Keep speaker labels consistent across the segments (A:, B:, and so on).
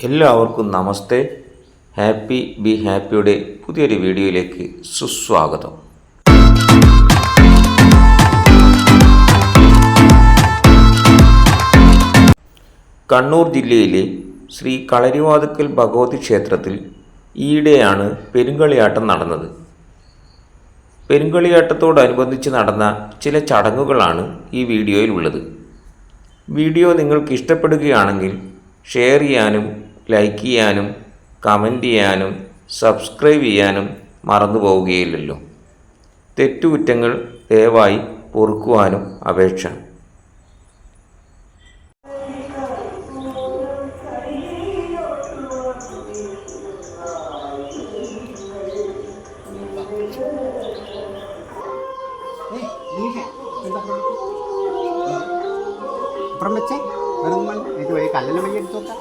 A: എല്ലാവർക്കും നമസ്തേ. Happy be ഹാപ്പിയുടെ പുതിയൊരു വീഡിയോയിലേക്ക് സുസ്വാഗതം. കണ്ണൂർ ജില്ലയിലെ ശ്രീ കളരിവാതുക്കൽ ഭഗവതി ക്ഷേത്രത്തിൽ ഈയിടെയാണ് പെരുങ്കളിയാട്ടം നടന്നത്. പെരുങ്കളിയാട്ടത്തോടനുബന്ധിച്ച് നടന്ന ചില ചടങ്ങുകളാണ് ഈ വീഡിയോയിലുള്ളത്. വീഡിയോ നിങ്ങൾക്ക് ഇഷ്ടപ്പെടുകയാണെങ്കിൽ ഷെയർ ചെയ്യാനും ലൈക്ക് ചെയ്യാനും കമൻറ്റ് ചെയ്യാനും സബ്സ്ക്രൈബ് ചെയ്യാനും മറന്നു പോവുകയില്ലല്ലോ. തെറ്റുകുറ്റങ്ങൾ ദയവായി പൊറുക്കുവാനും അപേക്ഷ.
B: അപ്പുറം വെച്ചേ വെറുതെ എനിക്ക് വഴി കല്ലെല്ലാം വഴി എടുത്ത് നോക്കാം.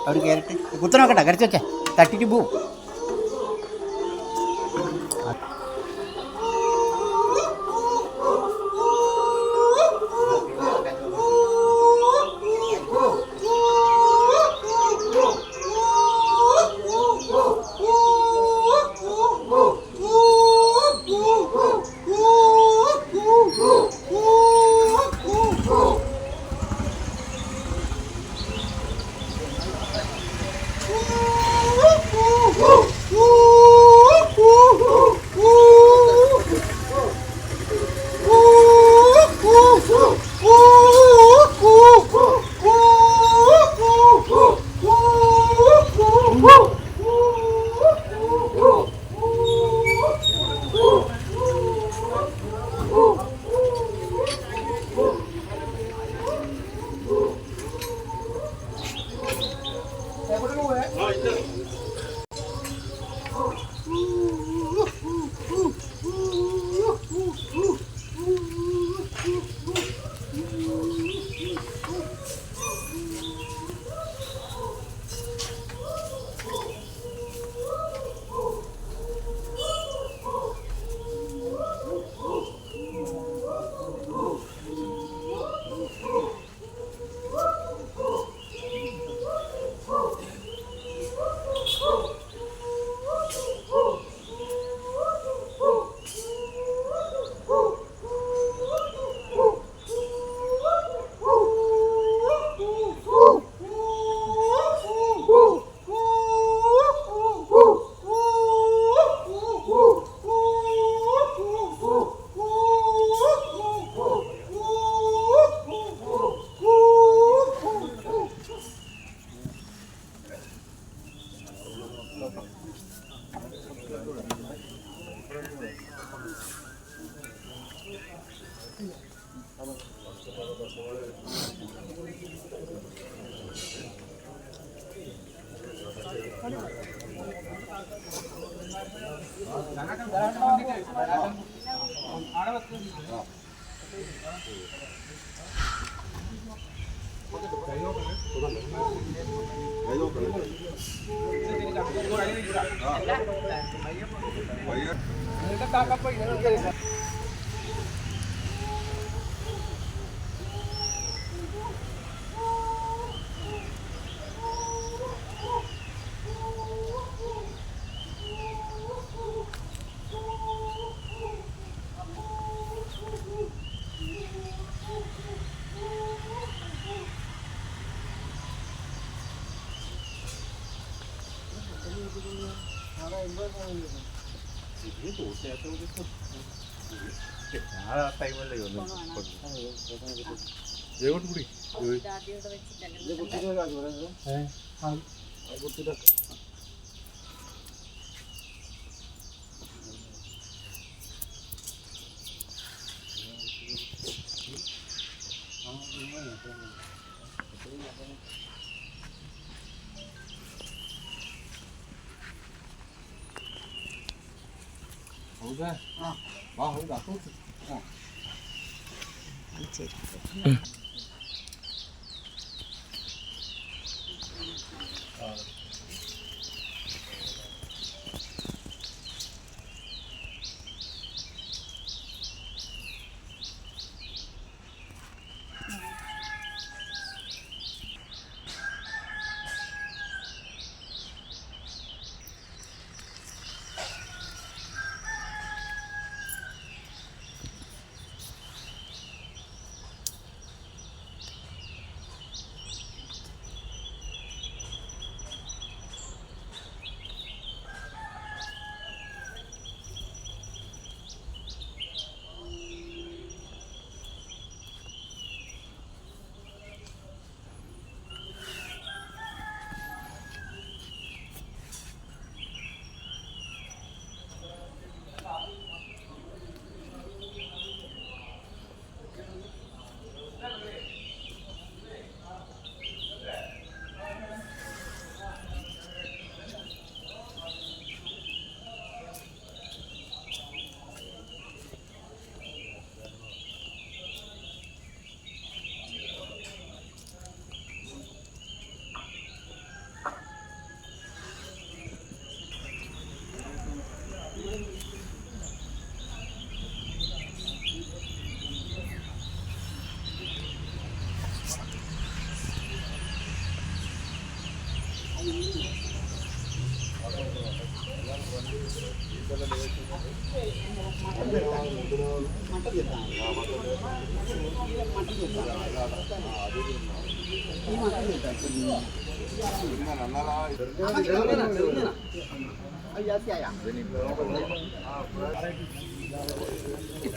B: അവർ കയറിട്ട് കുത്ത നോക്കട്ടെ, കരച്ച് വെച്ചേ തട്ടിട്ട് പോവും.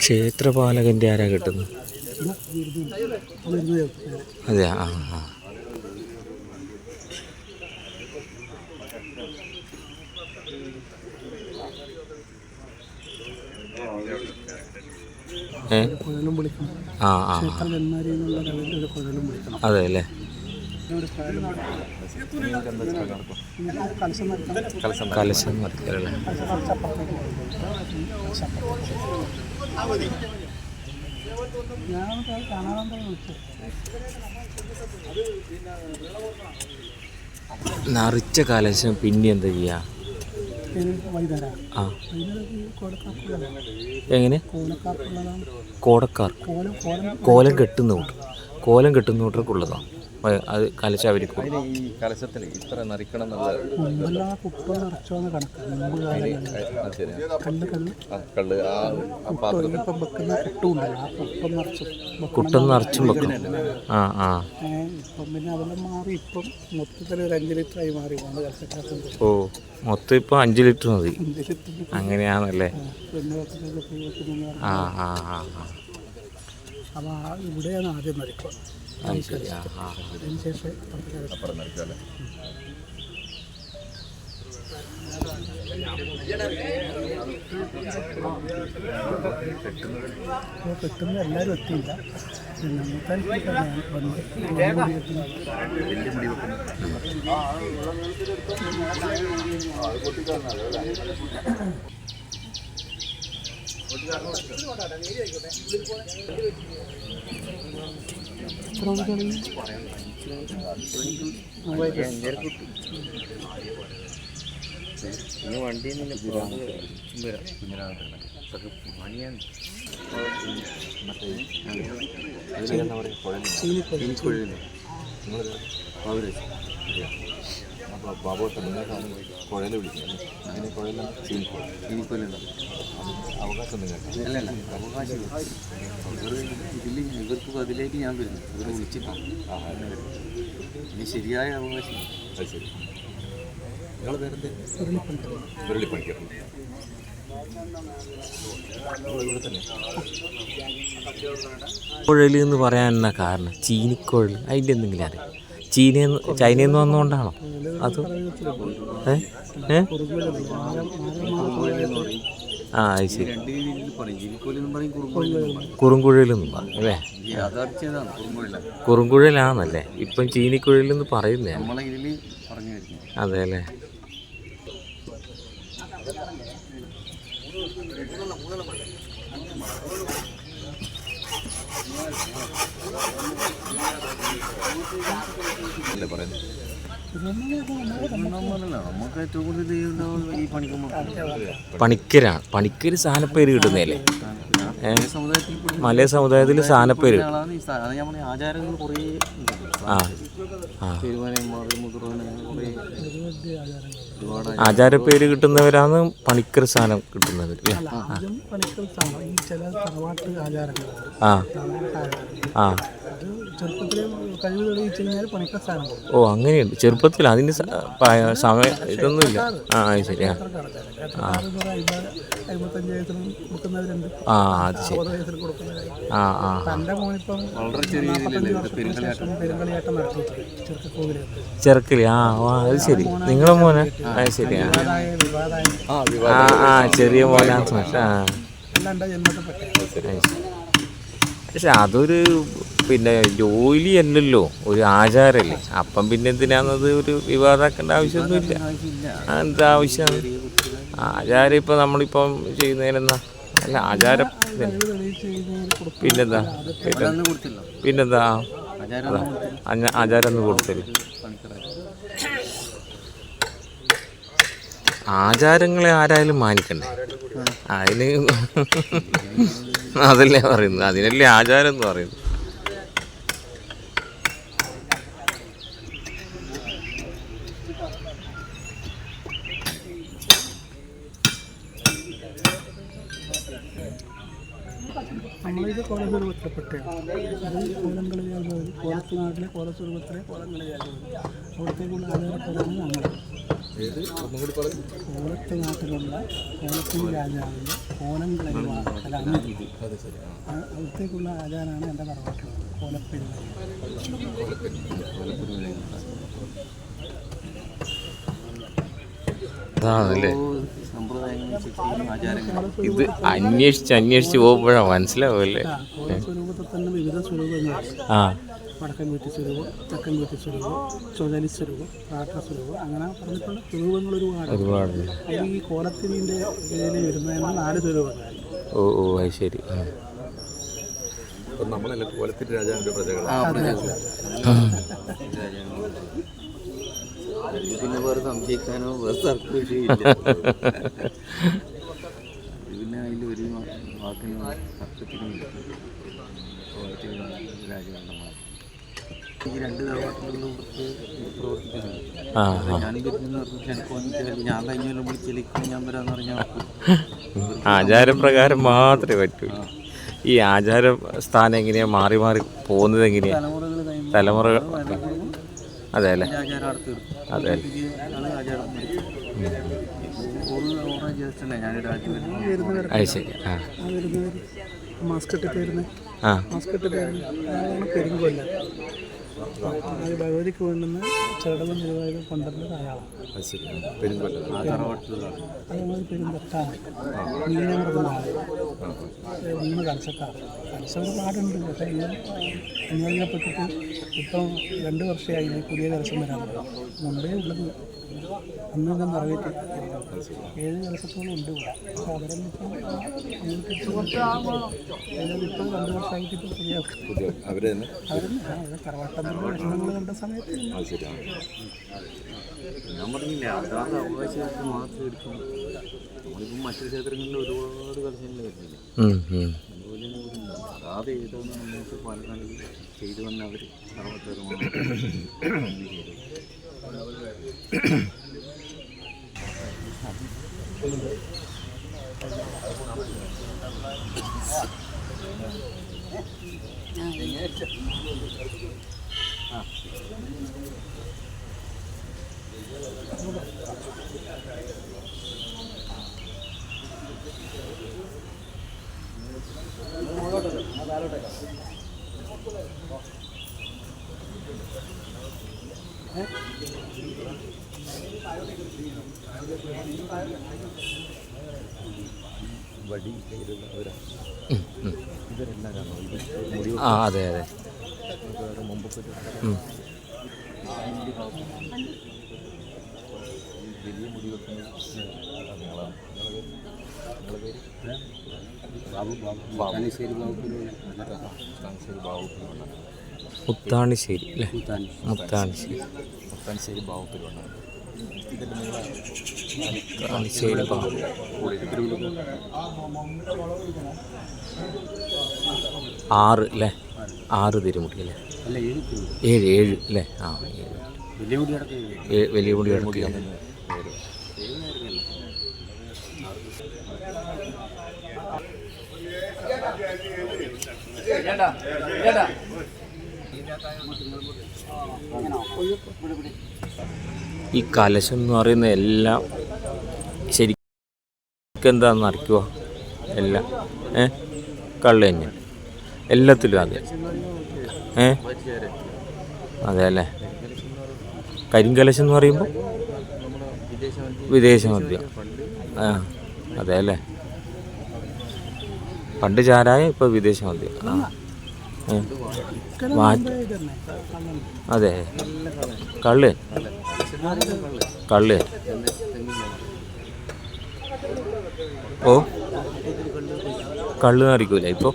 A: ക്ഷേത്രപാലകൻ്റെ ആരാ കിട്ടുന്നത്? അതെ. ആ ആ അതെ അല്ലേ. കലശം മറിക്കലല്ലേ. നിറച്ച കലശം പിന്നെ എന്താ ചെയ്യാ? ആ എങ്ങനെ? കോടക്കാർ കോലം കെട്ടുന്ന കൂട്ടർ, കോലം കെട്ടുന്ന കൂട്ടർക്ക് ഉള്ളതാണ് അത്. കലശം അവർക്ക്
C: ഈ കലശത്തിൽ ഇത്ര നിറയ്ക്കണം കള്ള്
A: കുട്ടം നിറച്ചും വെക്കും. ആ ആ ഓ മൊത്തം ഇപ്പം 5 ലിറ്റർ മതി. അങ്ങനെയാണല്ലേ. ആ ആ ആ
D: അപ്പോൾ ഇവിടെയാണ് ആദ്യം നിറയ്ക്കുക.
A: ശരി. ആ ആ
D: അതിനുശേഷം
C: അപ്പുറം നിറയ്ക്കുമല്ലേ.
D: ഇപ്പോൾ കിട്ടുന്ന എല്ലാവരും എത്തിയില്ല. നമുക്ക്
C: വണ്ടി അപ്പോൾ ബാബോട്ട് കുഴൽ വിളിക്കുന്നത് അങ്ങനെ കുഴലാണ് ചീനിക്കൊല്ലുണ്ട്. അവകാശം ഒന്നും കേട്ടോ. അല്ലല്ല അവകാശം ഇതിൽ ഇവർക്ക് അതിലേക്ക് ഞാൻ വരുന്നു. ഇവർ വിളിച്ചിട്ടാണ് ഇനി ശരിയായ അവകാശം. അത് ശരി. നിങ്ങൾ വേറെ വെള്ളിപ്പണിക്കാറുണ്ട്. ഇവിടെ തന്നെ
A: കുഴൽ എന്ന് പറയാൻ എന്നാ കാരണം? ചീനിക്കുഴൽ അതിൻ്റെ എന്തെങ്കിലും അറിയാം? ചൈനയിൽ നിന്ന് വന്നുകൊണ്ടാണോ അത്? ആ അത് ശരി. കുറുങ്കുഴലെന്നും പറയും അല്ലേ? കുറുങ്കുഴലാണല്ലേ ഇപ്പം ചീനിക്കുഴലെന്ന് പറയുന്നേ. അതെ അല്ലേ. പണിക്കരാണ്. പണിക്കര് സ്ഥാനപ്പേര് കിട്ടുന്നതല്ലേ? മലയ സമുദായത്തിൽ സ്ഥാനപ്പേര്.
C: ആചാരങ്ങൾ കുറേ
A: ആ ആ ആചാരപ്പേര് കിട്ടുന്നവരാണ് പണിക്കർ സ്ഥാനം കിട്ടുന്നത്. ആ ആ ഓ അങ്ങനെയുണ്ട്. ചെറുപ്പത്തിൽ അതിന് സമയം ഇതൊന്നുമില്ല. ആ ശരി. ആ ആ അത് ശരി. ആ ആ ചെറുക്കല്. ആ അത് ശരി. നിങ്ങളെ മോനെ? അത് ശരി. ആ ആ ചെറിയ മോനാന്ന്. ആ പക്ഷെ അതൊരു പിന്നെ ജോലിയല്ലല്ലോ, ഒരു ആചാരമല്ലേ. അപ്പം പിന്നെ എന്തിനാന്നത് ഒരു വിവാദമാക്കേണ്ട ആവശ്യമൊന്നുമില്ല. എന്താ ആവശ്യമാണ് ആചാരം? ഇപ്പം നമ്മളിപ്പം ചെയ്യുന്നതിനെന്താ അല്ല ആചാരം. പിന്നെന്താ പിന്നെന്താ ആചാരം ഒന്ന് കൊടുത്തരും. ആചാരങ്ങളെ ആരായാലും മാനിക്കണ്ടേ? അതിന് അതല്ലേ പറയുന്നത്. അതിനല്ലേ ആചാരം എന്ന് പറയുന്നത്.
D: നമ്മളിത് കോലസ്വരൂപത്തിൽപ്പെട്ടതാണ്. അത് കോലംകളിയാകുന്നത് കോലത്ത് നാട്ടിലെ കോലസ്വരൂപത്തിലെ കോലംകളിയാകുന്നത് അവിടത്തേക്കുള്ള ആചാരപ്രകാരം അങ്ങനെ കോലത്ത് നാട്ടിലുള്ള കോലത്തിന് രാജാവിൻ്റെ കോലംകളിയാണ് അവിടത്തേക്കുള്ള ആചാരമാണ് എൻ്റെ തറവാട്ടിലുള്ളത്. കോലപ്പെരുമ
A: അതാണല്ലേ.
C: സമ്പ്രദായങ്ങളും ആചാരങ്ങളും
A: ഇത് അന്വേഷിച്ച് പോകുമ്പോഴാണ് മനസ്സിലാവുമല്ലേ.
D: സ്വരൂപത്തിൽ തന്നെ വിവിധ സ്വരൂപങ്ങൾ.
A: ആ
D: വടക്കൻ വീട്ടി സ്വരൂപം, തെക്കൻ വീട്ടി സ്വരൂപം, ചുഴലി സ്വരൂപം, കാട്ട സ്വരൂപം, അങ്ങനെ പറഞ്ഞിട്ടുള്ള സ്വരൂപങ്ങൾ ഒരുപാട്. അത് ഈ കോലത്തിൻ്റെ ഇതിൽ വരുന്നതിന് 4 സ്വരൂപങ്ങൾ.
A: ഓ ഓ അത് ശരി.
C: നമ്മളല്ല കോലത്തിൻ്റെ രാജാവിൻ്റെ പ്രജകളാണ്. പിന്നെ വേറെ സംശയിക്കാനോ വേറെ തർക്ക വിഷയമില്ല. പിന്നെ അതിലൊരു വാക്കിന് തർക്കത്തിനുമില്ല. രാജാവാണ് ഈ 2 തറവാട്ടിലൊന്നും പ്രവർത്തിക്കുന്നുണ്ട്. ഞാൻ വരുന്ന എനിക്ക് വന്നിട്ട് ഞാൻ കഴിഞ്ഞാലും വിളിച്ചിരിക്കും ഞാൻ വരാമെന്ന് പറഞ്ഞാൽ
A: ആചാരപ്രകാരം മാത്രമേ പറ്റൂ. ഈ ആചാര സ്ഥാനം എങ്ങനെയാ മാറി മാറി പോകുന്നത് എങ്ങനെയാ? തലമുറകൾ. അതെ അല്ലേ. അതെ അത് ശരി. ആ
D: മാസ്കെട്ട് തരുന്നത് പെരുങ്കൊല്ല. അത് ഭഗവതിക്ക് വേണ്ടുന്ന ചടലും നിർവാഹം കൊണ്ടുവരുന്നത് അയാളാണ്. അതേമാതിരി പെരുമ്പത്താണ് മീനമൃഗമാണ്. 1 കലശക്കാർ. കലശം ഒരുപാടുണ്ട്. പക്ഷേ ഇത് അനുവദിക്കപ്പെട്ടിട്ട് ഇപ്പം 2 വർഷമായി പുതിയ കലശം വരാറുണ്ട്. മുമ്പേ ഉള്ളത് അന്നൊക്കെ നിറവേറ്റി 7 കലശത്തോളം ഉണ്ട് ഇവിടെ. അപ്പോൾ അവരെല്ലാം ഇപ്പം ഇപ്പം 2 വർഷമായിട്ട് ഇപ്പം പുതിയ അവർ തറവാട്ടമ്പലം ലക്ഷണങ്ങൾ കണ്ട സമയത്ത്
C: ഞാൻ പറഞ്ഞില്ല അതാണ് അവകാശമായിട്ട് മാത്രം എടുക്കും. നമ്മളിപ്പം മറ്റു ക്ഷേത്രങ്ങളിൽ ഒരുപാട് കലശങ്ങൾ വരുന്നില്ല. അതുപോലെ അതാത് ഏതാണ് നമുക്ക് പാലക്കാട് ചെയ്തു വന്ന അവർ വടി ഇവരെല്ലാം.
A: ആ അതെ അതെ.
C: വലിയ മുടി വെക്കുന്ന
A: മുത്താണിശ്ശേരി അല്ലേ? മുത്താണിശ്ശേരി
C: ബാവുപ്പരുവാണ്.
A: മുത്താണിശ്ശേരി ബാവു 6 അല്ലേ? 6 തിരുമുടി അല്ലേ? 7 അല്ലേ? ആ 7 വലിയ മുടി കിടക്കുകയാണ്. ഈ കലശം എന്ന് പറയുന്ന എല്ലാം ശരിക്കും എന്താണെന്ന് അറിയുമോ? എല്ലാം കള്ള് തന്നെ എല്ലാത്തിലും. അതെ അതെ അല്ലേ. കരിങ്കലശം എന്ന് പറയുമ്പോൾ വിദേശ മദ്യം. ആ അതെ അല്ലേ. പണ്ട് ചാരായ ഇപ്പോൾ വിദേശ മദ്യം. ആ അതെ കള്ള് ഓ കള്ള് നിറയ്ക്കൂല ഇപ്പോൾ.